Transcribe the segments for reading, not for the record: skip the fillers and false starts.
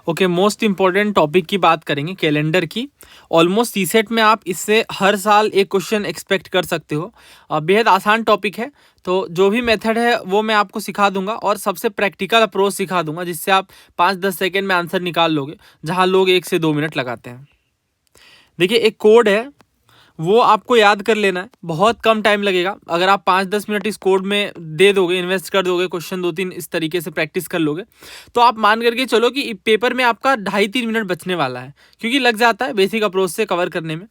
Okay, most important topic की बात करेंगे, कैलेंडर की। ऑलमोस्ट सीसेट में आप इससे हर साल एक क्वेश्चन एक्सपेक्ट कर सकते हो। बेहद आसान टॉपिक है, तो जो भी मेथड है वो मैं आपको सिखा दूंगा और सबसे प्रैक्टिकल अप्रोच सिखा दूंगा, जिससे आप 5-10 सेकेंड में आंसर निकाल लोगे, जहाँ लोग 1 से 2 मिनट लगाते हैं। देखिए, एक कोड है, वो आपको याद कर लेना है, बहुत कम टाइम लगेगा। अगर आप 5-10 मिनट इस कोड में दे दोगे, इन्वेस्ट कर दोगे, क्वेश्चन 2-3 इस तरीके से प्रैक्टिस कर लोगे, तो आप मान करके चलो कि पेपर में आपका 2.5-3 मिनट बचने वाला है, क्योंकि लग जाता है बेसिक अप्रोच से कवर करने में।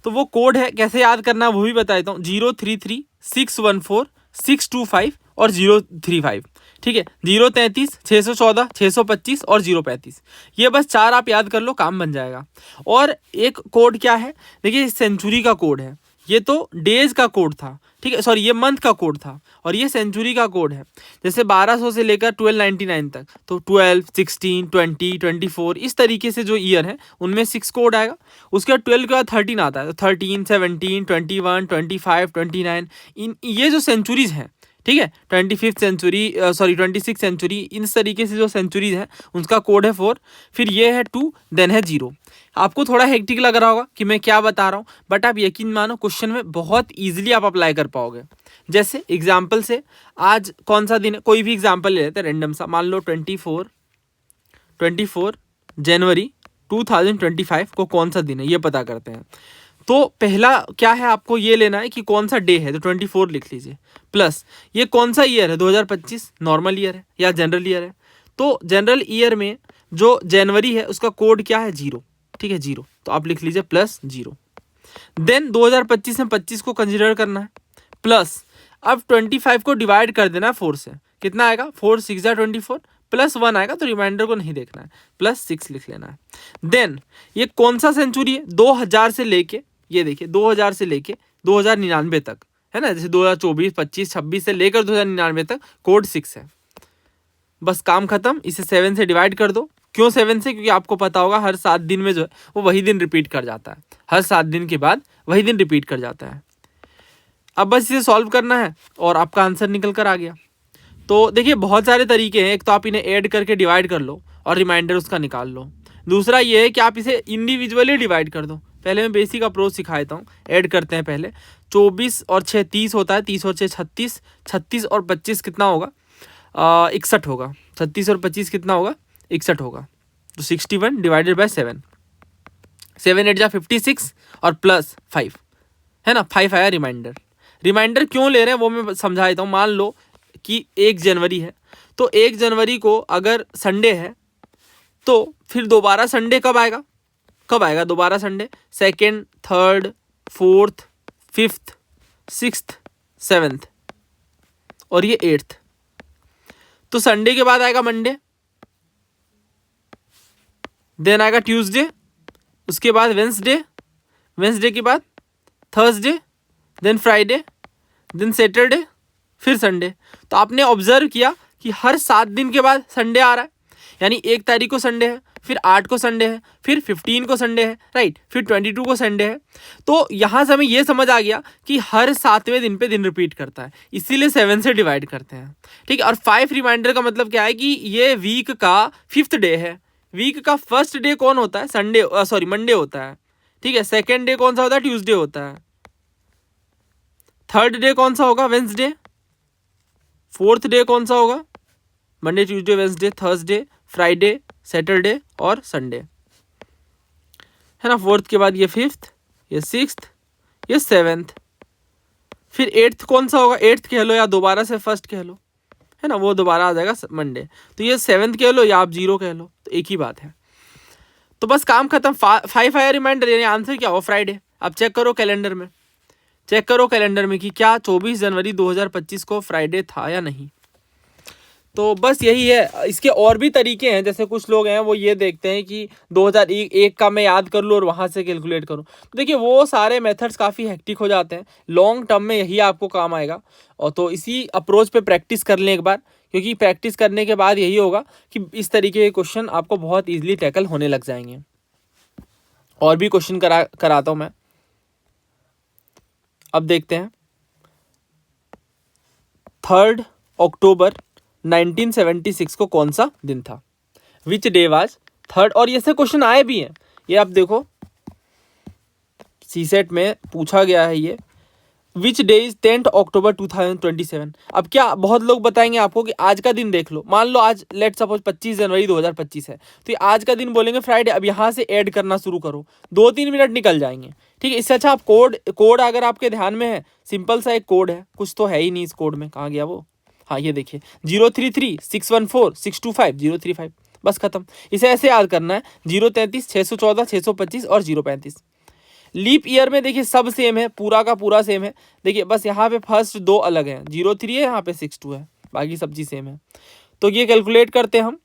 तो वो कोड है, कैसे याद करना है वो भी बता देता हूँ। 033-614-625 और 035, ठीक है। 033, 614, 625 और 035, ये बस 4 आप याद कर लो, काम बन जाएगा। और एक कोड क्या है, देखिए सेंचुरी का कोड है, ये तो डेज का कोड था, ठीक है, सॉरी ये मंथ का कोड था, और ये सेंचुरी का कोड है। जैसे 1200 से लेकर 1299 तक, तो 12, 16, 20, 24 इस तरीके से जो ईयर है उनमें 6 कोड आएगा। उसके बाद 12 के बाद 13 आता है, तो 13, 17, 21, 25, 29, इन ये जो सेंचुरीज हैं, ठीक है, 25th century, sorry 26th century, इन तरीके से जो सेंचुरीज हैं उनका कोड है 4, फिर ये है 2, देन है 0। आपको थोड़ा हेक्टिक लग रहा होगा कि मैं क्या बता रहा हूँ, बट आप यकीन मानो क्वेश्चन में बहुत ईजिली आप अप्लाई कर पाओगे। जैसे एग्जाम्पल से, आज कौन सा दिन है, कोई भी एग्जाम्पल ले लेते हैं रैंडम सा, मान लो 24 जनवरी 2025 को कौन सा दिन है, ये पता करते हैं। तो पहला क्या है, आपको ये लेना है कि कौन सा डे है, तो 24 लिख लीजिए, प्लस ये कौन सा ईयर है, 2025 नॉर्मल ईयर है या जनरल ईयर है। तो जनरल ईयर में जो जनवरी है उसका कोड क्या है, 0, ठीक है, 0, तो आप लिख लीजिए प्लस 0। देन 2025 में 25 को कंसिडर करना है, प्लस अब 25 को डिवाइड कर देना है 4 से, कितना आएगा, 4 6 24, प्लस 1 आएगा, तो रिमाइंडर को नहीं देखना है, प्लस 6 लिख लेना है। देन ये कौन सा सेंचुरी है, 2000 से लेके, ये देखिए 2000 से लेके 2099 तक है ना, जैसे 2024, 25, 26 से लेकर 2099 तक कोड 6 है। बस काम खत्म, इसे 7 से डिवाइड कर दो। क्यों 7 से, क्योंकि आपको पता होगा हर 7 दिन में जो है वो वही दिन रिपीट कर जाता है, हर 7 दिन के बाद वही दिन रिपीट कर जाता है। अब बस इसे सॉल्व करना है और आपका आंसर निकल कर आ गया। तो देखिए बहुत सारे तरीके हैं, एक तो आप इन्हें ऐड करके डिवाइड कर लो और रिमाइंडर उसका निकाल लो। दूसरा ये है कि आप इसे इंडिविजुअली डिवाइड कर दो। पहले मैं बेसिक अप्रोच सिखा देता हूँ, ऐड करते हैं पहले। 24 और 6 30 होता है, 30 और 6 36, 36 और 25 कितना होगा, 61 होगा। 36 और 25 कितना होगा, 61 होगा। तो 61 डिवाइडेड बाय 7, 7 8 जा 56 और प्लस 5 है ना, 5 आया रिमाइंडर। रिमाइंडर क्यों ले रहे हैं वो मैं समझा देता हूँ। मान लो कि 1 जनवरी है, तो 1 जनवरी को अगर संडे है, तो फिर दोबारा संडे कब आएगा, दोबारा Sunday, 2nd, 3rd, 4th, 5th, 6th, 7th और ये 8th। तो संडे के बाद आएगा मंडे, देन आएगा ट्यूसडे, उसके बाद वेंसडे के बाद Thursday, then Friday, then Saturday, फिर संडे। तो आपने ऑब्जर्व किया कि हर 7 दिन के बाद संडे आ रहा है, यानी 1 तारीख को संडे है, फिर 8 को संडे है, फिर 15 को संडे है, राइट, फिर 22 को संडे है। तो यहाँ से हमें ये समझ आ गया कि हर 7वें दिन पे दिन रिपीट करता है, इसीलिए 7 से डिवाइड करते हैं, ठीक है। और 5 रिमाइंडर का मतलब क्या है कि ये वीक का 5th डे है। वीक का फर्स्ट डे कौन होता है, मंडे होता है, ठीक है। 2nd डे कौन सा होता है, ट्यूसडे होता है। 3rd डे कौन सा होगा, वेंसडे। 4th डे कौन सा होगा, Monday, Tuesday, Wednesday, Thursday, Friday, Saturday और संडे, है ना। 4th के बाद ये 5th, ये 6th, ये 7th, फिर 8th कौन सा होगा, 8th कह लो या दोबारा से 1st कह लो, है ना, वो दोबारा आ जाएगा मंडे। तो ये 7th कह लो या आप 0 कह लो, तो एक ही बात है। तो बस काम खत्म। 5 आया रिमाइंडर, यानी आंसर क्या हो, फ्राइडे। अब चेक करो कैलेंडर में, कि क्या 24 जनवरी 2025 को फ्राइडे था या नहीं। तो बस यही है। इसके और भी तरीके हैं, जैसे कुछ लोग हैं वो ये देखते हैं कि 2001 का मैं याद कर लूँ और वहाँ से कैलकुलेट करूँ। तो देखिए वो सारे मेथड्स काफ़ी हेक्टिक हो जाते हैं, लॉन्ग टर्म में यही आपको काम आएगा। और तो इसी अप्रोच पे प्रैक्टिस कर लें एक बार, क्योंकि प्रैक्टिस करने के बाद यही होगा कि इस तरीके के क्वेश्चन आपको बहुत ईजिली टैकल होने लग जाएंगे। और भी क्वेश्चन कराता हूँ मैं। अब देखते हैं, 3rd अक्टूबर 1976 को कौन सा दिन था। विच डे वाज थर्ड, और ऐसे क्वेश्चन आए भी हैं, ये आप देखो सीसेट में पूछा गया है ये, विच डे इज 10 अक्टूबर 2027। अब क्या बहुत लोग बताएंगे आपको कि आज का दिन देख लो, मान लो आज लेट सपोज 25 जनवरी 2025 है, तो ये आज का दिन बोलेंगे फ्राइडे। अब यहाँ से ऐड करना शुरू करो, 2-3 मिनट निकल जाएंगे, ठीक है। इससे अच्छा आप कोड अगर आपके ध्यान में है, सिंपल सा एक कोड है, कुछ तो है ही नहीं इस कोड में, कहाँ गया वो, हाँ ये देखिए 033-614-625-035, बस खत्म। इसे ऐसे याद करना है, 033, 614, 625 और 035। लीप ईयर में देखिए सब सेम है, पूरा का पूरा सेम है। देखिए बस यहाँ पे फर्स्ट 2 अलग हैं, 03 है, यहाँ पे 62 है, बाकी सब चीज़ सेम है। तो ये कैलकुलेट करते हैं हम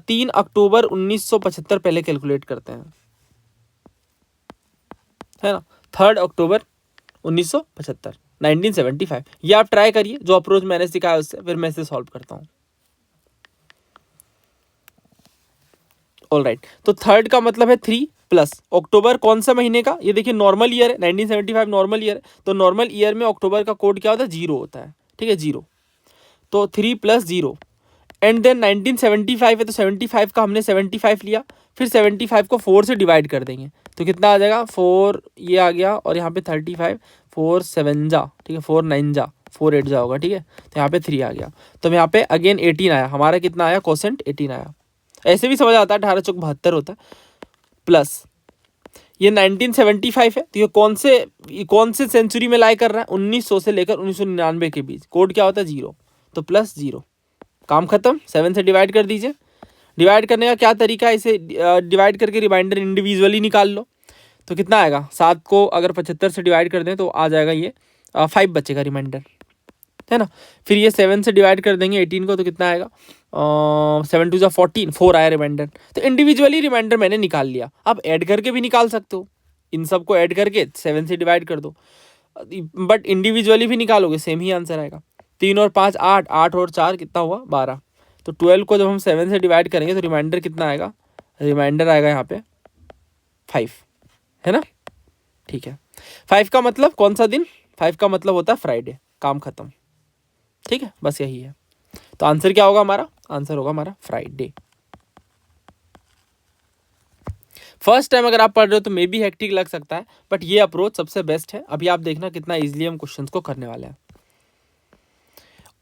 3 अक्टूबर 1975 पहले कैलकुलेट करते हैं, है ना। 3 अक्टूबर 1975, 1975। ये आप ट्राई करिए, जो अप्रोच मैंने सिखाया उससे, फिर मैं इसे सॉल्व करता हूँ। ऑलराइट, तो थर्ड का मतलब है 3 प्लस अक्टूबर कौन सा महीने का, ये देखिए नॉर्मल ईयर है, 1975 नॉर्मल ईयर है, तो नॉर्मल ईयर में अक्टूबर का कोड क्या होता है, 0 होता है, ठीक है 0। तो 3 + 0 एंड देन 1975 है, तो 75 का हमने 75 लिया, फिर 75 को 4 से डिवाइड कर देंगे, तो कितना आ जाएगा 4, ये आ गया, और यहाँ पे 35, 4 7 जा, ठीक है 4 9 जा, 4 8 जा होगा, ठीक है। तो यहाँ पे 3 आ गया, तो यहाँ पे अगेन 18 आया, हमारा कितना आया क्वोशेंट 18 आया। ऐसे भी समझ आता है, 18 चौक 72 होता है, प्लस ये 1975 है, तो ये कौन से सेंचुरी में लाई कर रहा है, 1900 से लेकर 1999 के बीच, कोड क्या होता है 0, तो प्लस 0, काम खत्म। 7 से डिवाइड कर दीजिए। डिवाइड करने का क्या तरीका है, इसे डिवाइड करके रिमाइंडर इंडिविजुअली निकाल लो, तो कितना आएगा, 7 को अगर 75 से डिवाइड कर दें तो आ जाएगा ये 5 बचेगा रिमाइंडर, है ना। फिर ये 7 से डिवाइड कर देंगे 18 को, तो कितना आएगा 7 2 14, 4 आया रिमाइंडर। तो इंडिविजुअली रिमाइंडर मैंने निकाल लिया, आप ऐड करके भी निकाल सकते हो, इन सबको ऐड करके 7 से डिवाइड कर दो, बट इंडिविजुअली भी निकालोगे सेम ही आंसर आएगा। 3 और 5 8, 8 और 4 कितना हुआ 12। तो 12 को जब हम 7 से डिवाइड करेंगे तो रिमाइंडर कितना आएगा, रिमाइंडर आएगा यहाँ पे 5, है ना, ठीक है। 5 का मतलब कौन सा दिन, 5 का मतलब होता है फ्राइडे, काम खत्म, ठीक है, बस यही है। तो आंसर क्या होगा हमारा, आंसर होगा हमारा फ्राइडे। फर्स्ट टाइम अगर आप पढ़ रहे हो तो मे बी हेक्टिक लग सकता है, बट ये अप्रोच सबसे बेस्ट है। अभी आप देखना कितना इजीली हम क्वेश्चंस को करने वाले हैं।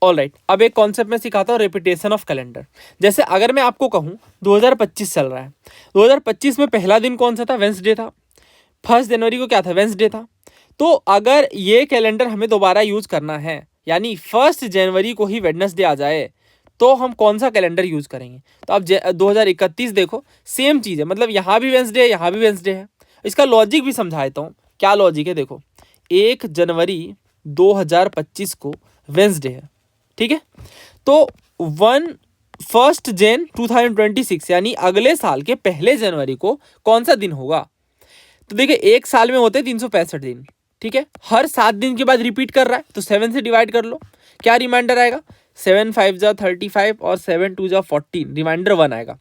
ऑलराइट, अब एक कॉन्सेप्ट में सिखाता हूँ, रेपिटेशन ऑफ कैलेंडर। जैसे अगर मैं आपको कहूँ 2025 चल रहा है, 2025 में पहला दिन कौन सा था, वेंसडे था। 1 जनवरी को क्या था, वेंसडे था। तो अगर ये कैलेंडर हमें दोबारा यूज करना है, यानी 1 जनवरी को ही वेडनेसडे आ जाए, तो हम कौन सा कैलेंडर यूज करेंगे। तो अब 2031 देखो, सेम चीज़ है, मतलब यहाँ भी वेंसडे है, यहाँ भी वेंसडे है। इसका लॉजिक भी समझाता हूँ, क्या लॉजिक है देखो। 1 जनवरी 2025 को वेंसडे है, ठीक है। तो 1 जन 2026 यानी अगले साल के 1 जनवरी को कौन सा दिन होगा। तो देखिए एक साल में होते हैं 365 दिन, ठीक है। हर 7 दिन के बाद रिपीट कर रहा है, तो 7 से डिवाइड कर लो, क्या रिमाइंडर आएगा 7 5 जा 35 और 7 2 जा 14, रिमाइंडर 1 आएगा,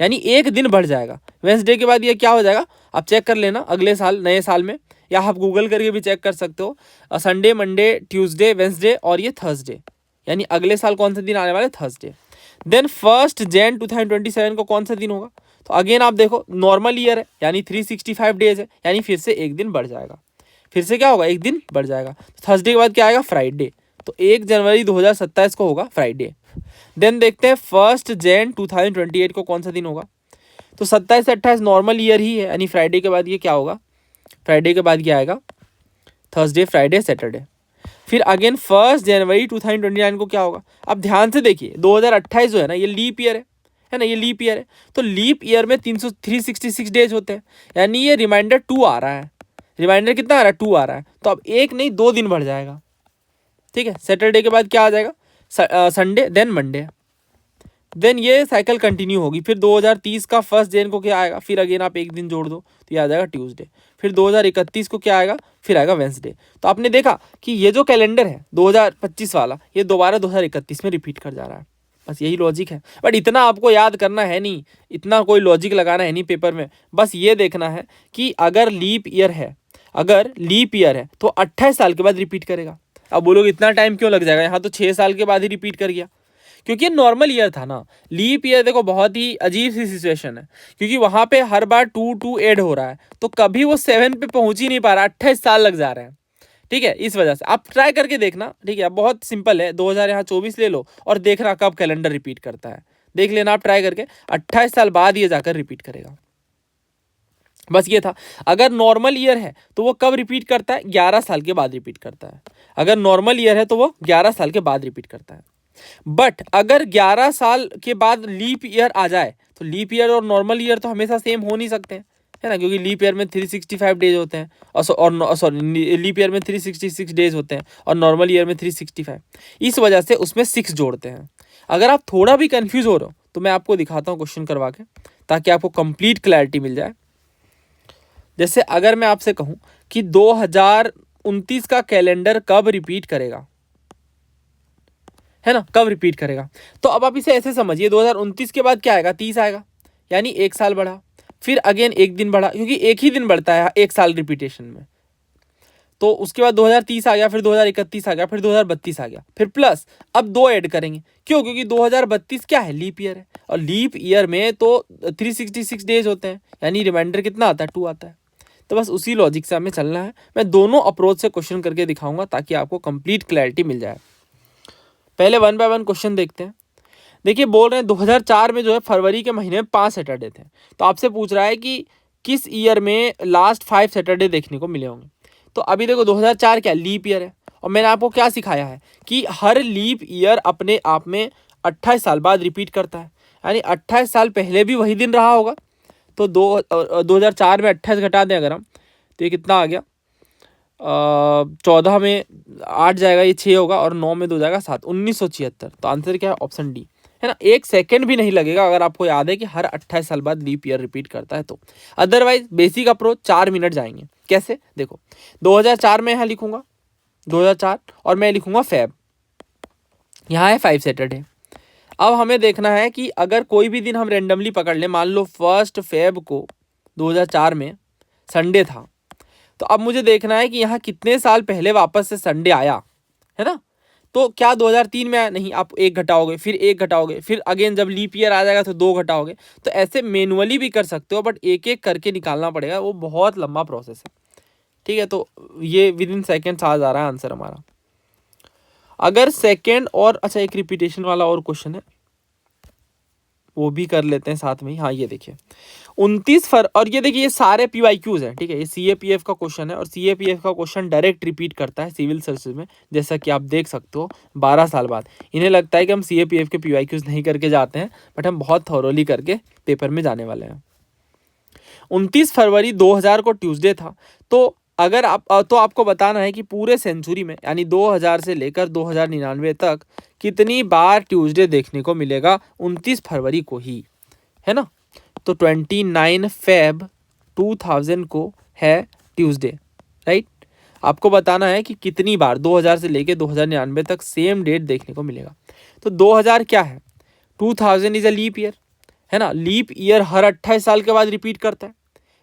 यानी एक दिन बढ़ जाएगा। वेंसडे के बाद ये क्या हो जाएगा, आप चेक कर लेना अगले साल नए साल में, या आप गूगल करके भी चेक कर सकते हो। संडे, मंडे, ट्यूसडे, वेंसडे और ये थर्सडे, यानी अगले साल कौन सा दिन आने वाला है, थर्सडे। देन 1 जन 2027 को कौन सा दिन होगा। तो अगेन आप देखो नॉर्मल ईयर है, यानी 365 डेज है, यानी फिर से एक दिन बढ़ जाएगा, फिर से क्या होगा, एक दिन बढ़ जाएगा। थर्सडे के बाद क्या आएगा, फ्राइडे। तो 1 जनवरी 2027 को होगा फ्राइडे। देन देखते हैं 1 जन 2028 को कौन सा दिन होगा। तो 27 से 28 नॉर्मल ईयर ही है, यानी फ्राइडे के बाद ये क्या होगा, फ्राइडे के बाद क्या आएगा, थर्सडे, फ्राइडे, सैटरडे। फिर अगेन 1 जनवरी 2029 को क्या होगा। अब ध्यान से देखिए 2028 जो है ना, ये लीप ईयर है ना, ये लीप ईयर है। तो लीप ईयर में 366 डेज होते हैं, यानी ये रिमाइंडर 2 आ रहा है। रिमाइंडर कितना आ रहा है, 2 आ रहा है। तो अब एक नहीं 2 दिन बढ़ जाएगा, ठीक है। सैटरडे के बाद क्या आ जाएगा, संडे, देन मंडे, देन ये साइकिल कंटिन्यू होगी। फिर 2030 का 1 जन को क्या आएगा, फिर अगेन आप एक दिन जोड़ दो तो ये आ जाएगा ट्यूसडे। फिर 2031 को क्या आएगा, फिर आएगा वेंसडे। तो आपने देखा कि ये जो कैलेंडर है 2025 वाला, ये दोबारा 2031 में रिपीट कर जा रहा है। बस यही लॉजिक है, बट इतना आपको याद करना है नहीं, इतना कोई लॉजिक लगाना है नहीं पेपर में। बस ये देखना है कि अगर लीप ईयर है, अगर लीप ईयर है तो 28 साल के बाद रिपीट करेगा। अब बोलोगे इतना टाइम क्यों लग जाएगा, यहाँ तो 6 साल के बाद ही रिपीट कर गया, क्योंकि ये नॉर्मल ईयर था ना। लीप ईयर देखो बहुत ही अजीब सी सिचुएशन है, क्योंकि वहां पे हर बार 2 ऐड हो रहा है, तो कभी वो 7 पे पहुंच ही नहीं पा रहा, 28 साल लग जा रहे हैं। ठीक है, इस वजह से आप ट्राई करके देखना। ठीक है, अब बहुत सिंपल है, 2000 यहाँ 24 ले लो और देखना कब कैलेंडर रिपीट करता है, देख लेना आप ट्राई करके, 28 साल बाद ये जाकर रिपीट करेगा। बस ये था। अगर नॉर्मल ईयर है तो वो कब रिपीट करता है, 11 साल के बाद रिपीट करता है। अगर नॉर्मल ईयर है तो वो 11 साल के बाद रिपीट करता है। बट अगर 11 साल के बाद लीप ईयर आ जाए तो लीप ईयर और नॉर्मल ईयर तो हमेशा सेम हो नहीं सकते हैं, है ना, क्योंकि लीप ईयर में 365 डेज होते हैं और सॉरी लीप ईयर में 366 डेज होते हैं और नॉर्मल ईयर में 365। इस वजह से उसमें 6 जोड़ते हैं। अगर आप थोड़ा भी कंफ्यूज हो रहे हो तो मैं आपको दिखाता हूँ क्वेश्चन करवा के, ताकि आपको कंप्लीट क्लैरिटी मिल जाए। जैसे अगर मैं आपसे कहूं कि 2029 का कैलेंडर कब रिपीट करेगा, है ना, कब रिपीट करेगा, तो अब आप इसे ऐसे समझिए, 2029 के बाद क्या आएगा, 30 आएगा, यानी 1 साल बढ़ा, फिर अगेन 1 दिन बढ़ा, क्योंकि एक ही दिन बढ़ता है 1 साल रिपीटेशन में। तो उसके बाद 2030 आ गया, फिर 2031 आ गया, फिर 2032 आ गया, फिर प्लस अब 2 ऐड करेंगे। क्यों, क्योंकि 2032 क्या है, लीप ईयर है, और लीप ईयर में तो 366 डेज होते हैं, यानी रिमाइंडर कितना आता है, 2 आता है। तो बस उसी लॉजिक से हमें चलना है। मैं दोनों अप्रोच से क्वेश्चन करके दिखाऊंगा ताकि आपको कंप्लीट क्लैरिटी मिल जाए। पहले 1 बाय 1 क्वेश्चन देखते हैं। देखिए बोल रहे हैं 2004 में जो है फरवरी के महीने में 5 सैटरडे थे, तो आपसे पूछ रहा है कि किस ईयर में लास्ट 5 सैटरडे देखने को मिले होंगे। तो अभी देखो 2004 क्या लीप ईयर है, और मैंने आपको क्या सिखाया है कि हर लीप ईयर अपने आप में 28 साल बाद रिपीट करता है, यानी 28 साल पहले भी वही दिन रहा होगा। तो 2004 में 28 घटा दें अगर हम, तो ये कितना आ गया, 14 में 8 जाएगा, ये 6 होगा, और 9 में 2 जाएगा 7, 1976। तो आंसर क्या है, ऑप्शन डी, है ना। 1 सेकंड भी नहीं लगेगा अगर आपको याद है कि हर 28 साल बाद लीप ईयर रिपीट करता है तो। अदरवाइज बेसिक अप्रोच 4 मिनट जाएंगे। कैसे, देखो 2004 में यहाँ लिखूंगा 2004, और मैं लिखूंगा फेब, यहाँ है 5 सैटरडे। अब हमें देखना है कि अगर कोई भी दिन हम रेंडमली पकड़ लें, मान लो 1 फेब को 2004 में संडे था, तो अब मुझे देखना है कि यहाँ कितने साल पहले वापस से संडे आया, है ना। तो क्या 2003 में आया, नहीं, आप 1 घटाओगे, फिर 1 घटाओगे, फिर अगेन जब लीप ईयर आ जाएगा तो 2 घटाओगे। तो ऐसे मैनुअली भी कर सकते हो, बट एक एक करके निकालना पड़ेगा, वो बहुत लंबा प्रोसेस है। ठीक है, तो ये विद इन सेकेंड्स आ जा रहा है आंसर हमारा। अगर सेकेंड और अच्छा एक रिपीटेशन वाला और क्वेश्चन है, वो भी कर लेते हैं साथ में ही। हाँ, ये देखिए 29 और ये देखिए ये सारे PYQs हैं। ठीक है, ये CAPF का क्वेश्चन है, और CAPF का क्वेश्चन डायरेक्ट रिपीट करता है सिविल सर्विसेज में, जैसा कि आप देख सकते हो 12 साल बाद। इन्हें लगता है कि हम CAPF के PYQs नहीं करके जाते हैं, बट हम बहुत थॉरोली करके पेपर में जाने वाले हैं। 29 फरवरी 2000 को ट्यूसडे था, तो अगर तो आपको बताना है कि पूरे सेंचुरी में, यानी 2000 से लेकर 2099 तक कितनी बार ट्यूसडे देखने को मिलेगा 29 फरवरी को ही, है ना। तो 29 फेब 2000 को है ट्यूसडे, राइट। आपको बताना है कि कितनी बार 2000 से लेकर 2099 तक सेम डेट देखने को मिलेगा। तो 2000 क्या है, 2000 इज अ लीप ईयर, है ना। लीप ईयर हर 28 साल के बाद रिपीट करता है,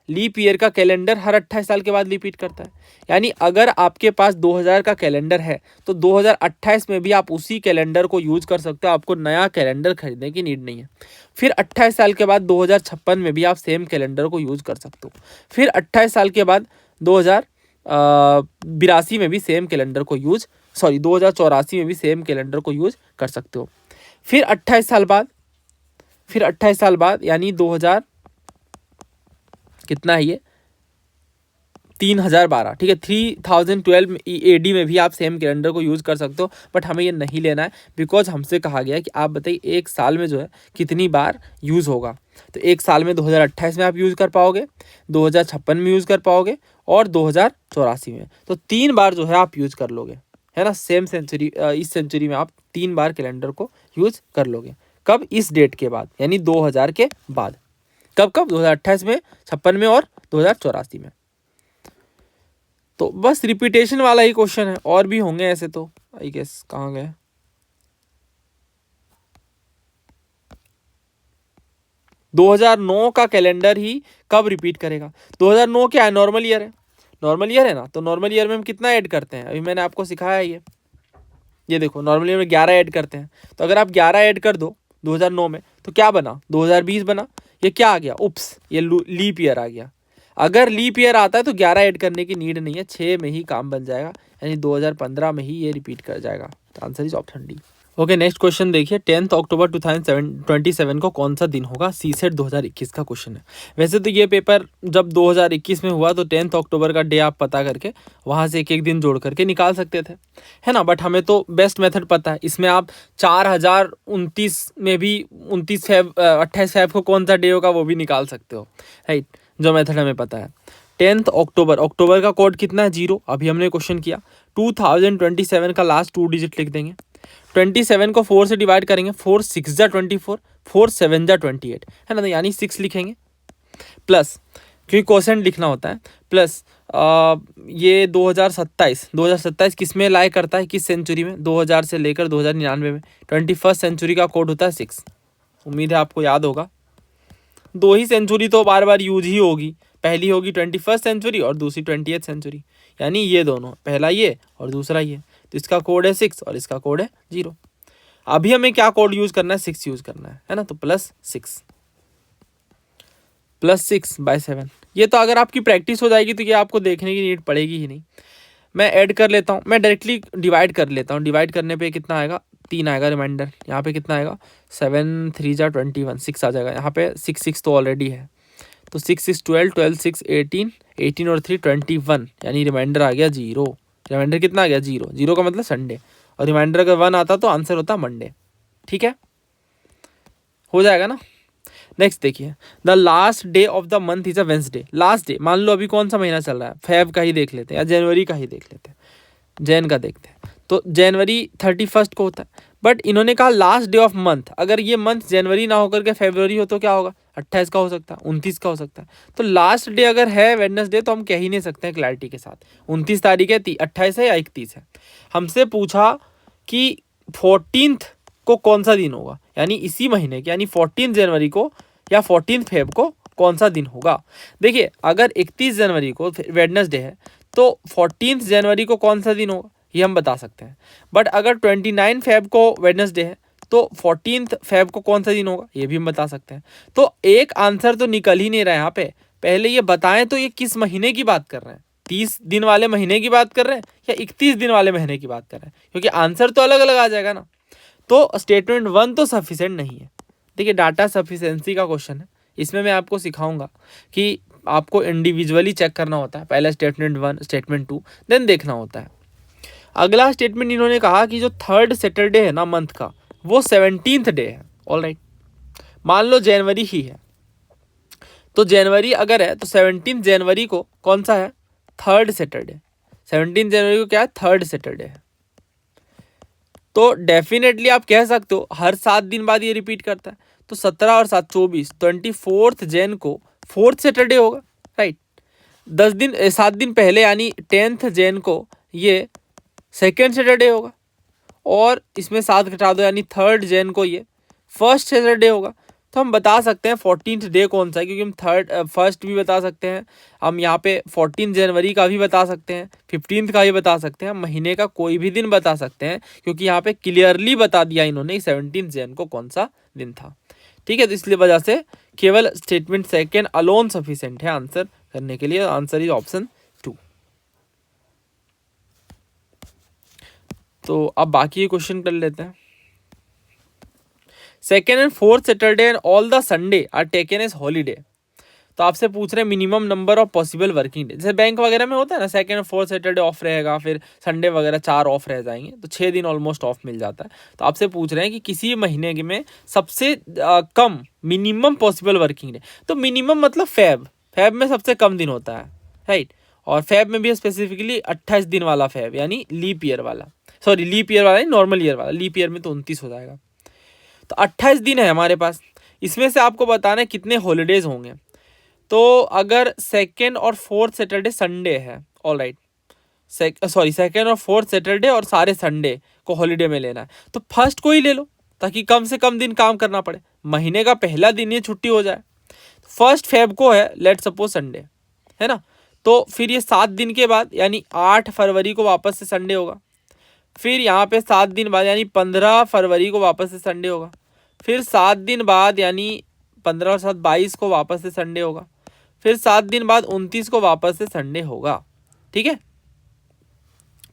लीप ईयर का कैलेंडर हर 28 साल के बाद रिपीट करता है। यानी अगर आपके पास 2000 का कैलेंडर है तो 2028 में भी आप उसी कैलेंडर को यूज कर सकते हो, आपको नया कैलेंडर खरीदने की नीड नहीं है। फिर 28 साल के बाद 2056 में भी आप सेम कैलेंडर को यूज कर सकते हो। फिर 28 साल के बाद 2082 में भी सेम कैलेंडर को 2084 में भी सेम कैलेंडर को यूज कर सकते हो। फिर 28 साल बाद यानी 2000 कितना है ये, 3012, ठीक है, 3012 AD में भी आप सेम कैलेंडर को यूज़ कर सकते हो, बट हमें ये नहीं लेना है, बिकॉज हमसे कहा गया है कि आप बताइए 1 साल में जो है कितनी बार यूज़ होगा। तो 1 साल में 2028 में आप यूज़ कर पाओगे, 2056 में यूज़ कर पाओगे, और 2084 में। तो 3 बार जो है आप यूज़ कर लोगे, है ना। सेम सेंचुरी, इस सेंचुरी में आप 3 बार कैलेंडर को यूज़ कर लोगे। कब, इस डेट के बाद, यानी 2000 के बाद। कब 2028 में, 56 में और 2084 में। तो बस रिपीटेशन वाला ही क्वेश्चन है, और भी होंगे ऐसे तो, आई गेस कहाँ गए। दो 2009 का कैलेंडर ही कब रिपीट करेगा। 2009 क्या है, नॉर्मल ईयर है, नॉर्मल ईयर है ना। तो नॉर्मल ईयर में हम कितना ऐड करते हैं, अभी मैंने आपको सिखाया ये, ये देखो नॉर्मली हम 11 ऐड करते हैं, तो अगर आप 11 ऐड कर दो 2009 में तो क्या बना, 2020 बना। ये क्या आ गया, उप्स, ये लीप ईयर आ गया। अगर लीप ईयर आता है तो 11 ऐड करने की नीड नहीं है, 6 में ही काम बन जाएगा, यानी 2015 में ही ये रिपीट कर जाएगा। तो answer is option D. Okay, next question देखिए, 10 अक्टूबर 2027 को कौन सा दिन होगा? सीसेट 2021 का क्वेश्चन है। वैसे तो ये पेपर जब 2021 में हुआ तो 10 अक्टूबर का डे आप पता करके वहाँ से एक एक दिन जोड़ करके निकाल सकते थे, है ना। बट हमें तो बेस्ट मेथड पता है, इसमें आप 4029 में भी 28 फेब को कौन सा डे होगा वो भी निकाल सकते हो, राइट, जो मेथड हमें पता है। 10 अक्टूबर, अक्टूबर का कोड कितना है? 0। अभी हमने क्वेश्चन किया। 2027 का लास्ट 2 डिजिट लिख देंगे। 27 को 4 से डिवाइड करेंगे, 4 6 जा 24, 4 7 जा 28, है ना, तो यानी 6 लिखेंगे। प्लस, क्योंकि क्वेश्चन लिखना होता है, प्लस ये 2027 किस में लाई करता है, किस सेंचुरी में? 2000 से लेकर 2099 में। 21st सेंचुरी का कोड होता है 6। उम्मीद है आपको याद होगा। 2 ही सेंचुरी तो बार बार यूज ही होगी, पहली होगी 21st सेंचुरी और दूसरी 20th सेंचुरी, यानी ये दोनों, पहला ये और दूसरा ये। तो इसका कोड है 6 और इसका कोड है 0। अभी हमें क्या कोड यूज करना है? 6 यूज करना है ना, तो +6 बाय 7। ये तो अगर आपकी प्रैक्टिस हो जाएगी तो ये आपको देखने की नीड पड़ेगी ही नहीं। मैं ऐड कर लेता हूँ, मैं डायरेक्टली डिवाइड कर लेता हूँ। डिवाइड करने पे कितना आएगा? 3 आएगा रिमाइंडर। यहाँ पे कितना आएगा? 7 3 जा 21, 6 आ जाएगा। यहाँ पे 6 तो ऑलरेडी है, तो 6 6 12, 12 6 18, 18 और 3 21, यानी रिमाइंडर आ गया 0। रिमाइंडर कितना आ गया? 0। 0 का मतलब संडे, और रिमाइंडर अगर 1 आता तो आंसर होता मंडे। ठीक है, हो जाएगा ना। नेक्स्ट देखिए, the last day of the month is a Wednesday. Last day, मान लो अभी कौन सा महीना चल रहा है? फेब का ही देख लेते हैं या जनवरी का ही देख लेते हैं, जैन का देखते हैं। तो जनवरी 31 को होता है, बट इन्होंने कहा लास्ट डे ऑफ मंथ। अगर ये मंथ जनवरी ना होकर के फरवरी हो तो क्या होगा? 28 का हो सकता है, 29 का हो सकता है। तो लास्ट डे अगर है वेडनेसडे तो हम कह ही नहीं सकते हैं क्लैरिटी के साथ 29 तारीख है, 28 है या 31 है। हमसे पूछा कि 14th को कौन सा दिन होगा, यानी इसी महीने के, यानी 14 जनवरी को या 14 फेब को कौन सा दिन होगा। देखिए, अगर 31 जनवरी को वेडनेसडे है तो 14 जनवरी को कौन सा दिन होगा ये हम बता सकते हैं। बट अगर 29 फेब को वेडनेसडे है तो 14 फेब को कौन सा दिन होगा ये भी हम बता सकते हैं। तो एक आंसर तो निकल ही नहीं रहा है यहाँ पे। पहले ये बताएं तो ये किस महीने की बात कर रहे हैं? 30 दिन वाले महीने की बात कर रहे हैं या 31 दिन वाले महीने की बात कर रहे हैं? क्योंकि आंसर तो अलग अलग आ जाएगा ना। तो स्टेटमेंट 1 तो सफिशिएंट नहीं है। देखिए, डाटा सफिशिएंसी का क्वेश्चन है, इसमें मैं आपको सिखाऊंगा कि आपको इंडिविजुअली चेक करना होता है। पहले स्टेटमेंट 1, स्टेटमेंट 2, देन देखना होता है। अगला स्टेटमेंट इन्होंने कहा कि जो 3rd सैटरडे है ना मंथ का, वो 17th डे है। ऑलराइट, मान लो जनवरी ही है, तो जनवरी अगर है तो 17 जनवरी को कौन सा है? 3rd Saturday. 17 जनवरी को क्या है? 3rd सैटरडे है। तो डेफिनेटली आप कह सकते हो हर 7 दिन बाद ये रिपीट करता है, तो 17 और 7 24, 24th जैन को 4th सैटरडे होगा, राइट। 7 दिन पहले यानी 10th जैन को ये 2nd सैटरडे होगा, और इसमें 7 घटा दो यानी 3rd जैन को ये 1st सैटरडे होगा। तो हम बता सकते हैं 14th डे कौन सा है, क्योंकि हम 1st भी बता सकते हैं, हम यहाँ पे 14 जनवरी का भी बता सकते हैं, 15th का भी बता सकते हैं, महीने का कोई भी दिन बता सकते हैं, क्योंकि यहाँ पे क्लियरली बता दिया इन्होंने 17 जैन को कौन सा दिन था। ठीक है, तो इसलिए वजह से केवल स्टेटमेंट 2 अलोन सफिशिएंट है आंसर करने के लिए। Answer is option 2। तो अब बाकी क्वेश्चन कर लेते हैं। 2nd and 4th Saturday and all the Sunday are taken as holiday. तो आपसे पूछ रहे हैं minimum number of possible working day. जैसे बैंक वगैरह में होता है ना, 2nd और 4th सैटरडे ऑफ रहेगा, फिर संडे वगैरह 4 ऑफ रह जाएंगे, तो 6 दिन ऑलमोस्ट ऑफ मिल जाता है। तो आपसे पूछ रहे हैं कि किसी महीने में सबसे कम मिनिमम पॉसिबल वर्किंग डे। तो मिनिमम मतलब फेब में सबसे कम दिन होता है, राइट। और फेब में भी स्पेसिफिकली 28 दिन वाला फेब, यानी लीप ईयर वाला, सॉरी लीप ईयर वाला, नॉर्मल ईयर वाला। लीप ईयर में तो 29 हो जाएगा। तो 28 दिन है हमारे पास, इसमें से आपको बताना है कितने हॉलीडेज होंगे। तो अगर 2nd और 4th सैटरडे संडे है, ऑलराइट, 2nd और 4th सैटरडे और सारे संडे को हॉलीडे में लेना है, तो फर्स्ट को ही ले लो ताकि कम से कम दिन काम करना पड़े, महीने का पहला दिन ये छुट्टी हो जाए। 1 फेब को है, लेट सपोज संडे है ना, तो फिर ये 7 दिन के बाद यानी 8 फरवरी को वापस से संडे होगा। फिर यहाँ पे 7 दिन बाद यानी 15 फरवरी को वापस से संडे होगा। फिर 7 दिन बाद यानी 15 और 7 22 को वापस से संडे होगा। फिर 7 दिन बाद 29 को वापस से संडे होगा। ठीक है।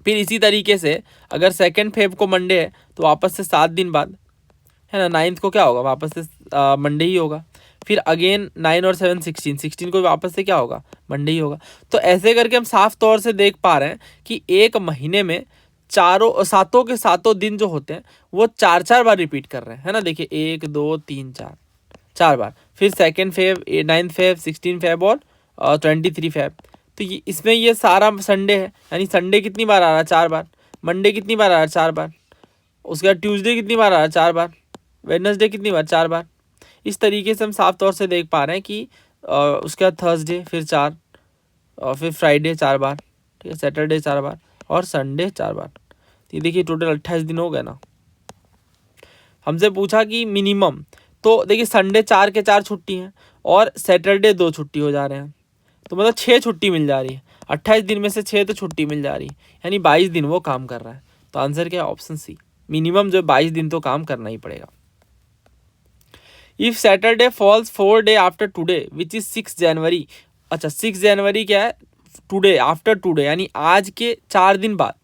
फिर इसी तरीके से अगर 2 फेब को मंडे है तो वापस से 7 दिन बाद, है ना, 9 को क्या होगा, वापस से मंडे ही होगा। फिर अगेन 9 और 7 16 को वापस से क्या होगा, मंडे ही होगा। तो ऐसे करके हम साफ तौर से देख पा रहे हैं कि एक महीने में सातों के सातों दिन जो होते हैं वो 4 बार रिपीट कर रहे हैं, है ना। देखिए 1 2 3 4 बार। फिर 2 फेब, 9 फेब, 16 फेब और 23 फेब। तो ये इसमें ये सारा संडे है, यानी संडे कितनी बार आ रहा है, 4 बार। मंडे कितनी बार आ रहा है, 4 बार। उसके बाद ट्यूसडे कितनी बार आ रहा है, 4 बार। वेडनेसडे कितनी बार, 4 बार। इस तरीके से हम साफ तौर से देख पा रहे हैं कि उसके बाद थर्सडे फिर 4, और फिर फ्राइडे 4 बार, ठीक है, सैटरडे 4 बार और संडे 4 बार। तो ये देखिए टोटल 28 दिन हो गए ना। हमसे पूछा कि मिनिमम, तो देखिए संडे 4 के 4 छुट्टी हैं और सैटरडे 2 छुट्टी हो जा रहे हैं, तो मतलब 6 छुट्टी मिल जा रही है। 28 दिन में से 6 तो छुट्टी मिल जा रही है, यानी 22 दिन वो काम कर रहा है। तो आंसर क्या है, ऑप्शन सी, मिनिमम जो 22 दिन तो काम करना ही पड़ेगा। If Saturday falls 4 day after today which is 6 January. अच्छा 6 जनवरी क्या है, टुडे, आफ्टर टुडे, यानी आज के 4 दिन बाद,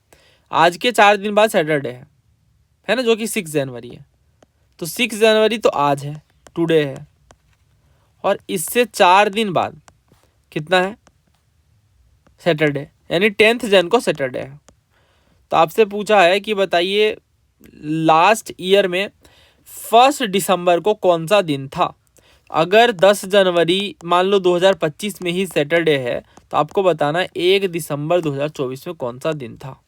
आज के 4 दिन बाद सैटरडे है ना, जो कि 6 जनवरी है। तो 6 जनवरी तो आज है, टुडे है, और इससे 4 दिन बाद कितना है, सैटरडे, यानी 10 जन को सैटरडे है। तो आपसे पूछा है कि बताइए लास्ट ईयर में 1 दिसंबर को कौन सा दिन था। अगर 10 जनवरी मान लो 2025 में ही सैटरडे है तो आपको बताना 1 दिसंबर 2024 में कौन सा दिन था।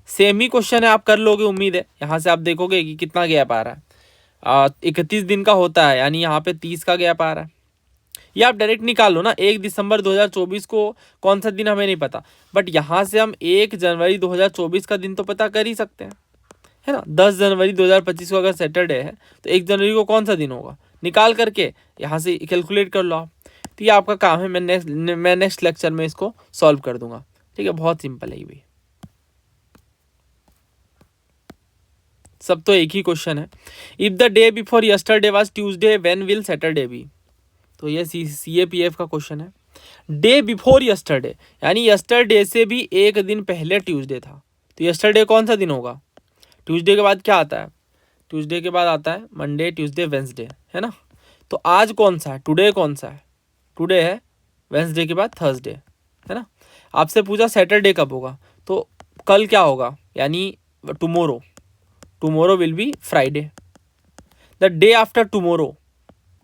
सेम ही क्वेश्चन है, आप कर लोगे उम्मीद है। यहाँ से आप देखोगे कि कितना गैप आ रहा है, 31 दिन का होता है, यानी यहाँ पे 30 का गैप आ रहा है। ये आप डायरेक्ट निकाल लो ना, 1 दिसंबर 2024 को कौन सा दिन हमें नहीं पता, बट यहाँ से हम 1 जनवरी 2024 का दिन तो पता कर ही सकते हैं, है ना। 10 जनवरी 2025 को अगर सैटरडे है तो 1 जनवरी को कौन सा दिन होगा, निकाल करके यहाँ से कैलकुलेट कर लो आप। तो ये आपका काम है, मैं नेक्स्ट लेक्चर में इसको सॉल्व कर दूंगा, ठीक है। बहुत सिंपल है ये भी, सब तो एक ही क्वेश्चन है। If the day before yesterday was Tuesday when will Saturday be. तो ये CAPF का क्वेश्चन है। डे बिफोर यस्टरडे यानी यस्टरडे से भी एक दिन पहले ट्यूसडे था, तो यस्टरडे कौन सा दिन होगा। ट्यूसडे के बाद क्या आता है, ट्यूसडे के बाद आता है मंडे, ट्यूसडे, वेंसडे, है ना। तो आज कौन सा है, टुडे कौन सा है, टुडे है। वेंसडे के बाद थर्सडे, है ना। आपसे पूछा सैटरडे कब होगा, तो कल क्या होगा, यानी tomorrow, tomorrow will be Friday. The day after tomorrow,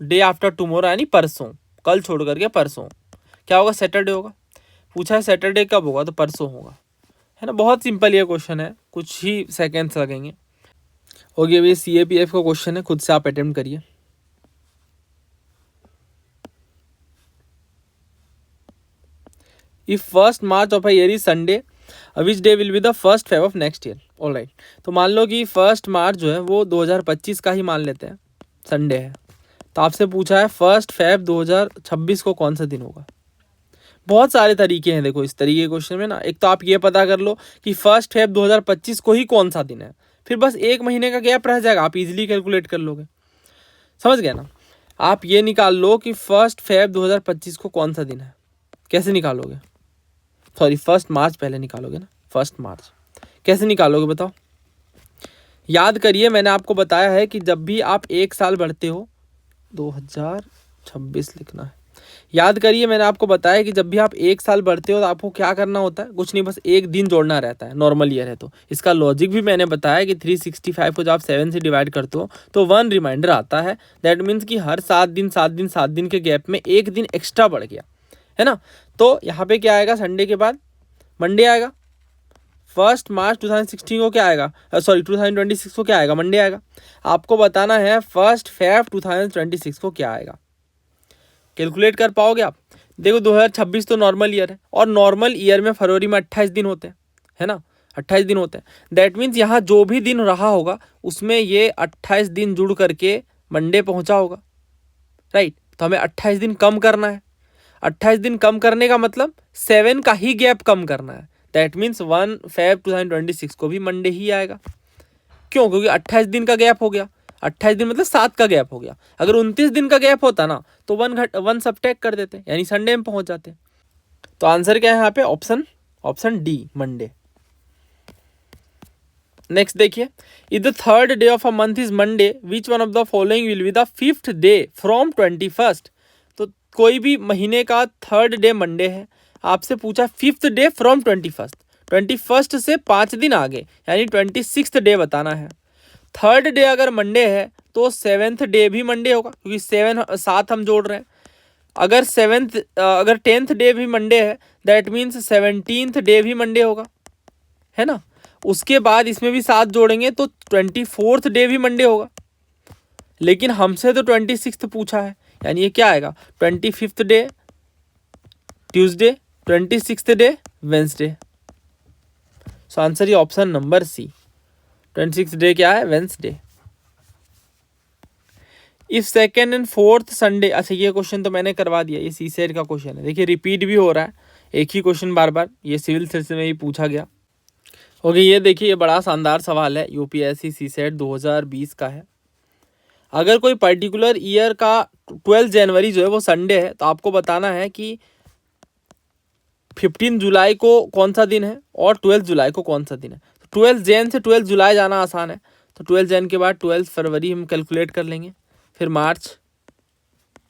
day after tomorrow यानी परसों, कल छोड़ करके परसों क्या होगा, सैटरडे होगा। पूछा है सैटरडे कब होगा, तो परसों होगा, है ना। बहुत सिंपल ये क्वेश्चन है, कुछ ही सेकेंड्स लगेंगे। ओके भाई, CAPF का क्वेश्चन है, खुद से आप अटेम्प्ट करिए। If 1 March of a year is Sunday, which day will be the 1 Feb of next year. Alright, तो मान लो कि 1 मार्च जो है वो 2025 का ही मान लेते हैं, संडे है। तो आपसे पूछा है 1 फेब 2026 को कौन सा दिन होगा। बहुत सारे तरीके हैं, देखो इस तरीके के क्वेश्चन में ना। एक तो आप ये पता कर लो कि 1 फेब 2025 को ही कौन सा दिन है, फिर बस 1 महीने का गैप रह जाएगा, आप इजीली कैलकुलेट कर लोगे, समझ गए ना। आप ये निकाल लो कि 1 फेब 2025 को कौन सा दिन है, कैसे निकालोगे, सॉरी 1 मार्च पहले निकालोगे ना, 1 मार्च कैसे निकालोगे बताओ। याद करिए, मैंने आपको बताया है कि जब भी आप 1 साल बढ़ते हो, 2026 लिखना है। याद करिए, मैंने आपको बताया कि जब भी आप 1 साल बढ़ते हो तो आपको क्या करना होता है, कुछ नहीं, बस एक दिन जोड़ना रहता है, नॉर्मल ईयर है तो। इसका लॉजिक भी मैंने बताया कि 365 को जब आप 7 से डिवाइड करते हो तो 1 रिमाइंडर आता है। दैट मीन्स कि हर 7 दिन के गैप में एक दिन एक्स्ट्रा बढ़ गया, है ना। तो यहाँ पे क्या आएगा, संडे के बाद मंडे आएगा। 1 मार्च 2016 को क्या आएगा, सॉरी 2026 को क्या आएगा, मंडे आएगा। आपको बताना है 1 फेब 2026 को क्या आएगा। कैलकुलेट कर पाओगे आप। देखो 2026 तो नॉर्मल ईयर है, और नॉर्मल ईयर में फरवरी में 28 दिन होते हैं, है ना, 28 दिन होते हैं। दैट मीन्स यहाँ जो भी दिन रहा होगा उसमें ये 28 दिन जुड़ करके मंडे पहुँचा होगा, राइट। तो हमें 28 दिन कम करना है। 28 दिन कम करने का मतलब 7 का ही गैप कम करना है। दैट मीन्स 1 Feb 2026 को भी मंडे ही आएगा। क्यों? क्योंकि 28 दिन का गैप हो गया। 28 दिन मतलब 7 का गैप हो गया। अगर 29 दिन का गैप होता ना तो 1 सबट्रैक्ट कर देते, यानी संडे में पहुंच जाते। तो आंसर क्या है यहाँ पे? Option D, Monday. नेक्स्ट देखिए, if the third day of a month is Monday, which one of the following will be the 5th day from 21st। तो कोई भी महीने का थर्ड डे मंडे है, आपसे पूछा 5th day from 21st, 21st से 5 दिन आगे, यानी 26th डे बताना है। थर्ड डे अगर मंडे है तो 7th डे भी मंडे होगा, क्योंकि 7 हम जोड़ रहे हैं। अगर 10th डे भी मंडे है, दैट मीन्स 17th डे भी मंडे होगा, है ना। उसके बाद इसमें भी 7 जोड़ेंगे तो 24th डे भी मंडे होगा, लेकिन हमसे तो 26th पूछा है, यानी ये क्या आएगा? 25th day Tuesday, 26th day Wednesday. So answer ये option number C, 26th day क्या है? Wednesday. If second and fourth Sunday, अच्छा ये क्वेश्चन तो मैंने करवा दिया, ये सीसेट का क्वेश्चन है। देखिए रिपीट भी हो रहा है, एक ही क्वेश्चन बार बार, ये सिविल सर्विस में ही पूछा गया। ओके, ये देखिए, ये बड़ा शानदार सवाल है, यूपीएससी सीसेट 2020 का है। अगर कोई पर्टिकुलर ईयर का 12 जनवरी जो है वो संडे है, तो आपको बताना है कि 15 जुलाई को कौन सा दिन है और 12 जुलाई को कौन सा दिन है। 12 जैन से 12 जुलाई जाना आसान है, तो 12 जैन के बाद 12 फरवरी हम कैलकुलेट कर लेंगे, फिर मार्च,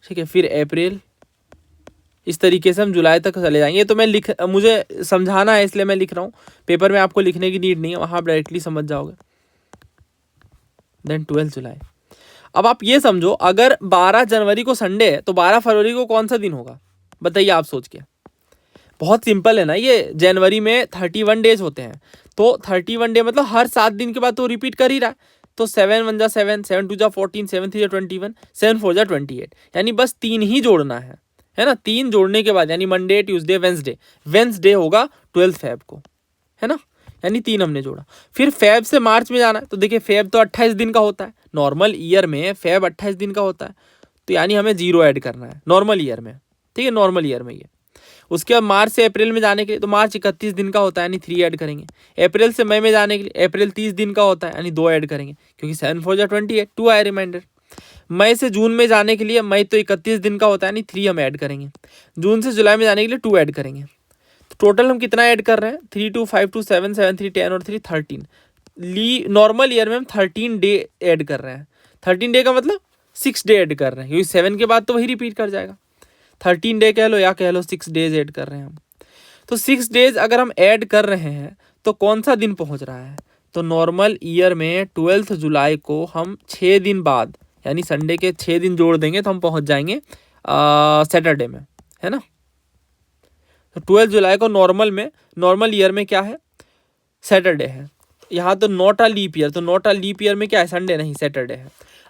ठीक है, फिर अप्रैल, इस तरीके से हम जुलाई तक चले जाएंगे। तो मैं मुझे समझाना है इसलिए मैं लिख रहा हूँ, पेपर में आपको लिखने की नीड नहीं है, वहाँ आप डायरेक्टली समझ जाओगे। देन 12 जुलाई। अब आप ये समझो, अगर 12 जनवरी को संडे है तो 12 फरवरी को कौन सा दिन होगा? बताइए आप सोच के। बहुत सिंपल है ना, ये जनवरी में 31 डेज होते हैं, तो 31 डे मतलब हर 7 दिन के बाद तो रिपीट कर ही रहा है। तो 7 1 जा 7, 7 2 जा 14, 7 3 जा 21, 7 4 जा 28, यानी बस 3 ही जोड़ना है ना। 3 जोड़ने के बाद यानी मंडे ट्यूसडे वेंसडे होगा 12 फेब को, है ना, यानी 3 हमने जोड़ा। फिर फेब से मार्च में जाना है, तो देखिए फेब तो 28 दिन का होता है, नॉर्मल ईयर में फेब 28 दिन का होता है, तो यानी हमें 0 ऐड करना है नॉर्मल ईयर में, ठीक है, नॉर्मल ईयर में ये। उसके बाद मार्च से अप्रैल में जाने के लिए तो मार्च 31 दिन का होता है, यानी 3 ऐड करेंगे। अप्रैल से मई में जाने के लिए अप्रैल 30 दिन का होता है, यानी 2 ऐड करेंगे, क्योंकि 7 4 जा 28, 2 आए रिमाइंडर। मई से जून में जाने के लिए मई तो 31 दिन का होता है, यानी 3 हम ऐड करेंगे। जून से जुलाई में जाने के लिए 2 ऐड करेंगे। तो टोटल हम कितना ऐड कर रहे हैं? 3 2 5 2 7 7 3 10 और 3 13। नॉर्मल ईयर में हम 13 डे ऐड कर रहे हैं। 13 डे का मतलब 6 डे ऐड कर रहे हैं, क्योंकि 7 के बाद तो वही रिपीट कर जाएगा। 13 डे कह लो या कह लो 6 डेज ऐड कर रहे हैं हम। तो 6 डेज अगर हम ऐड कर रहे हैं तो कौन सा दिन पहुंच रहा है? तो नॉर्मल ईयर में 12 जुलाई को हम 6 दिन बाद, यानी संडे के 6 दिन जोड़ देंगे तो हम पहुंच जाएंगे सैटरडे में, है ना। तो 12 जुलाई को नॉर्मल ईयर में क्या है? सैटरडे है। यहाँ तो नॉट अ लीप ईयर, तो नॉट अ लीप ईयर में क्या है? संडे नहीं, सैटरडे है।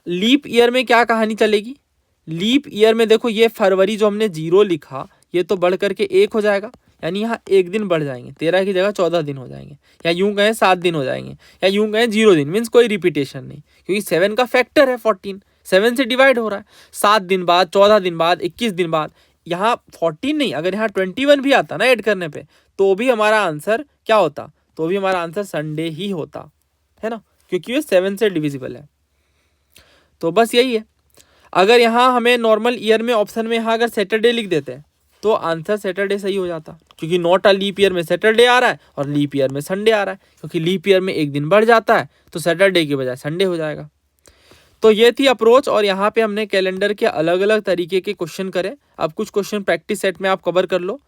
लीप ईयर में क्या कहानी चलेगी? लीप ईयर में देखो, ये फरवरी जो हमने 0 लिखा, ये तो बढ़ करके 1 हो जाएगा, यानी यहाँ 1 दिन बढ़ जाएंगे, 13 की जगह 14 दिन हो जाएंगे, या यूं कहें 7 दिन हो जाएंगे, या यूं कहें 0 दिन, मीन्स कोई रिपीटेशन नहीं, क्योंकि 7 का फैक्टर है 14, 7 से डिवाइड हो रहा है। 7 दिन बाद, 14 दिन बाद, 21 दिन बाद, यहाँ 14 नहीं, अगर यहाँ 21 भी आता ना ऐड करने पे, तो भी हमारा आंसर क्या होता? तो भी हमारा आंसर संडे ही होता, है ना, क्योंकि ये 7 से डिविजिबल है। तो बस यही है। अगर यहाँ हमें नॉर्मल ईयर में ऑप्शन में यहाँ अगर सैटरडे लिख देते हैं तो आंसर सैटरडे सही हो जाता, क्योंकि नॉट अ लीप ईयर में सैटरडे आ रहा है और लीप ईयर में संडे आ रहा है, क्योंकि लीप ईयर में 1 दिन बढ़ जाता है, तो सैटरडे की बजाय संडे हो जाएगा। तो ये थी अप्रोच, और यहाँ पे हमने कैलेंडर के अलग अलग तरीके के क्वेश्चन करे। अब कुछ क्वेश्चन प्रैक्टिस सेट में आप कवर कर लो,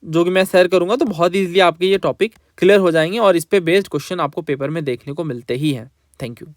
जो कि मैं शेयर करूँगा, तो बहुत ईजिली आपके ये टॉपिक क्लियर हो जाएंगे, और इस पे बेस्ड क्वेश्चन आपको पेपर में देखने को मिलते ही हैं। Thank you.